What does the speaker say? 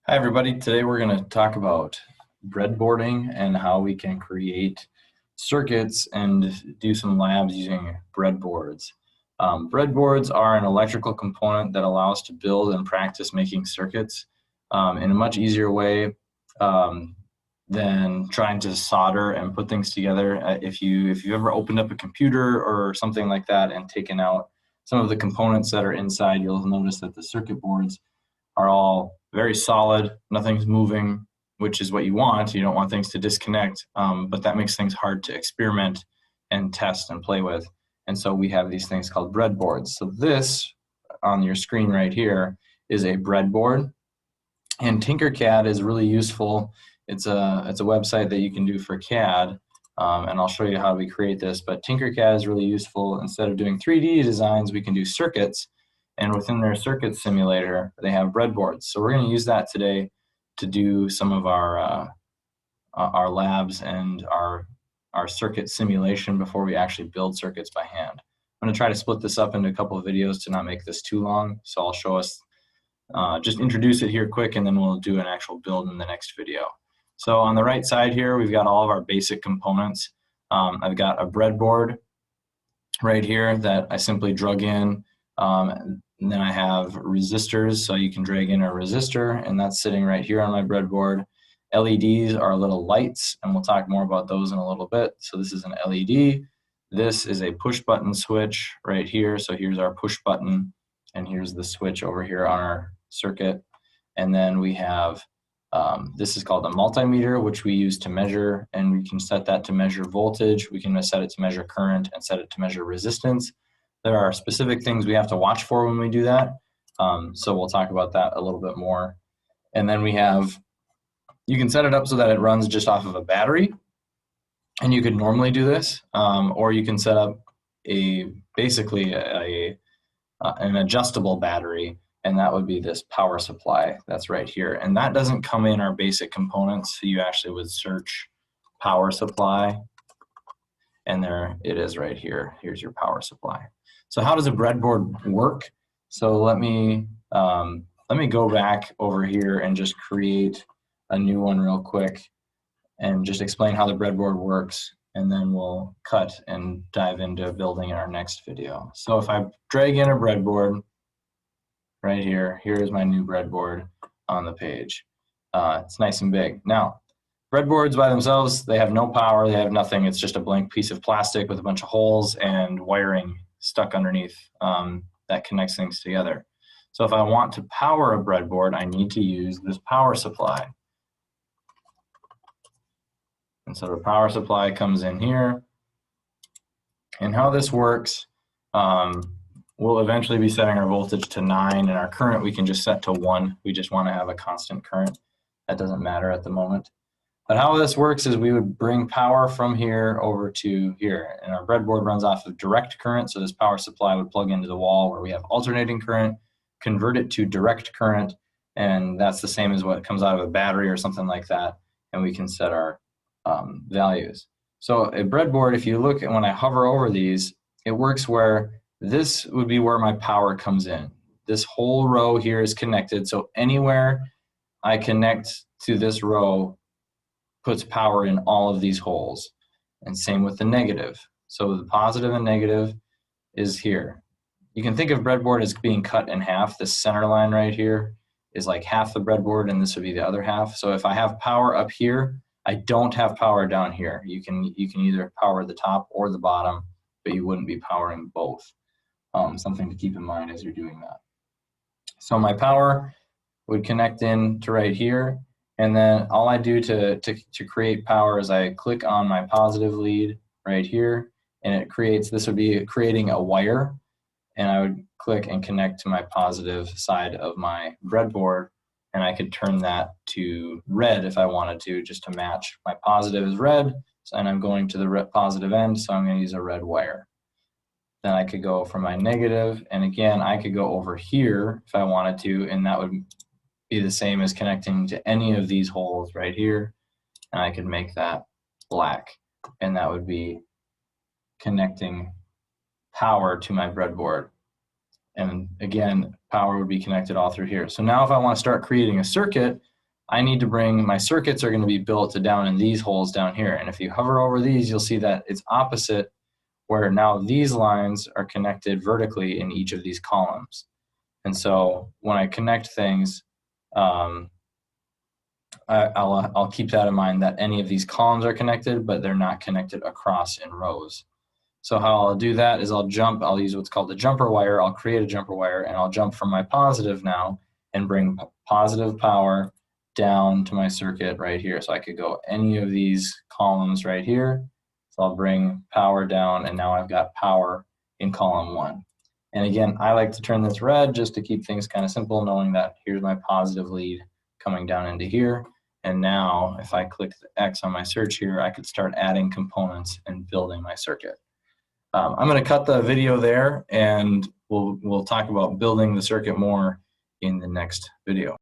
Hi everybody, today we're going to talk about breadboarding and how we can create circuits and do some labs using breadboards. Breadboards are an electrical component that allows to build and practice making circuits in a much easier way than trying to solder and put things together. If you've ever opened up a computer or something like that and taken out some of the components that are inside, you'll notice that the circuit boards are all very solid, nothing's moving, which is what you want. You don't want things to disconnect, but that makes things hard to experiment and test and play with. And so we have these things called breadboards. So this on your screen right here is a breadboard, and Tinkercad is really useful. It's a website that you can do for CAD, and I'll show you how we create this, but Tinkercad is really useful. Instead of doing 3D designs, we can do circuits. And within their circuit simulator, they have breadboards. So we're going to use that today to do some of our labs and our circuit simulation before we actually build circuits by hand. I'm going to try to split this up into a couple of videos to not make this too long. So I'll show us, just introduce it here quick, and then we'll do an actual build in the next video. So on the right side here, we've got all of our basic components. I've got a breadboard right here that I simply drug in. And then I have resistors, so you can drag in a resistor, and that's sitting right here on my breadboard. LEDs are little lights, and we'll talk more about those in a little bit. So this is an LED. This is a push button switch right here. So here's our push button, and here's the switch over here on our circuit. And then we have, this is called a multimeter, which we use to measure, and we can set that to measure voltage. We can set it to measure current and set it to measure resistance. There are specific things we have to watch for when we do that. So we'll talk about that a little bit more. And then we have, you can set it up so that it runs just off of a battery. And you could normally do this, or you can set up basically an adjustable battery, and that would be this power supply that's right here. And that doesn't come in our basic components. So you actually would search power supply, and there it is right here. Here's your power supply. So how does a breadboard work? So let me go back over here and just create a new one real quick and just explain how the breadboard works, and then we'll cut and dive into building in our next video. So if I drag in a breadboard right here, here's my new breadboard on the page. It's nice and big. Now, breadboards by themselves, they have no power, they have nothing. It's just a blank piece of plastic with a bunch of holes and wiring stuck underneath that connects things together. So if I want to power a breadboard, I need to use this power supply. And so the power supply comes in here. And how this works, we'll eventually be setting our voltage to 9, and our current we can just set to 1. We just want to have a constant current. That doesn't matter at the moment. But how this works is we would bring power from here over to here, and our breadboard runs off of direct current, so this power supply would plug into the wall where we have alternating current, convert it to direct current, and that's the same as what comes out of a battery or something like that, and we can set our values. So a breadboard, if you look at when I hover over these, it works where this would be where my power comes in. This whole row here is connected, so anywhere I connect to this row puts power in all of these holes, and same with the negative. So the positive and negative is here. You can think of breadboard as being cut in half. This center line right here is like half the breadboard, and this would be the other half. So if I have power up here, I don't have power down here. You can either power the top or the bottom, but you wouldn't be powering both. Something to keep in mind as you're doing that. So my power would connect in to right here. And then all I do to create power is I click on my positive lead right here, and it creates, this would be creating a wire, and I would click and connect to my positive side of my breadboard, and I could turn that to red if I wanted to, just to match. My positive is red, and I'm going to the positive end, so I'm going to use a red wire. Then I could go for my negative, and again, I could go over here if I wanted to, and that would be the same as connecting to any of these holes right here, and I could make that black, and that would be connecting power to my breadboard. And again, power would be connected all through here. So now if I want to start creating a circuit, I need to bring, my circuits are going to be built to down in these holes down here. And if you hover over these, you'll see that it's opposite, where now these lines are connected vertically in each of these columns. And so when I connect things, I'll keep that in mind, that any of these columns are connected, but they're not connected across in rows. So how I'll do that is I'll use what's called the jumper wire. I'll create a jumper wire, and I'll jump from my positive now and bring positive power down to my circuit right here. So I could go any of these columns right here. So I'll bring power down, and now I've got power in column 1. And again, I like to turn this red just to keep things kind of simple, knowing that here's my positive lead coming down into here. And now if I click the X on my search here, I could start adding components and building my circuit. I'm going to cut the video there, and we'll talk about building the circuit more in the next video.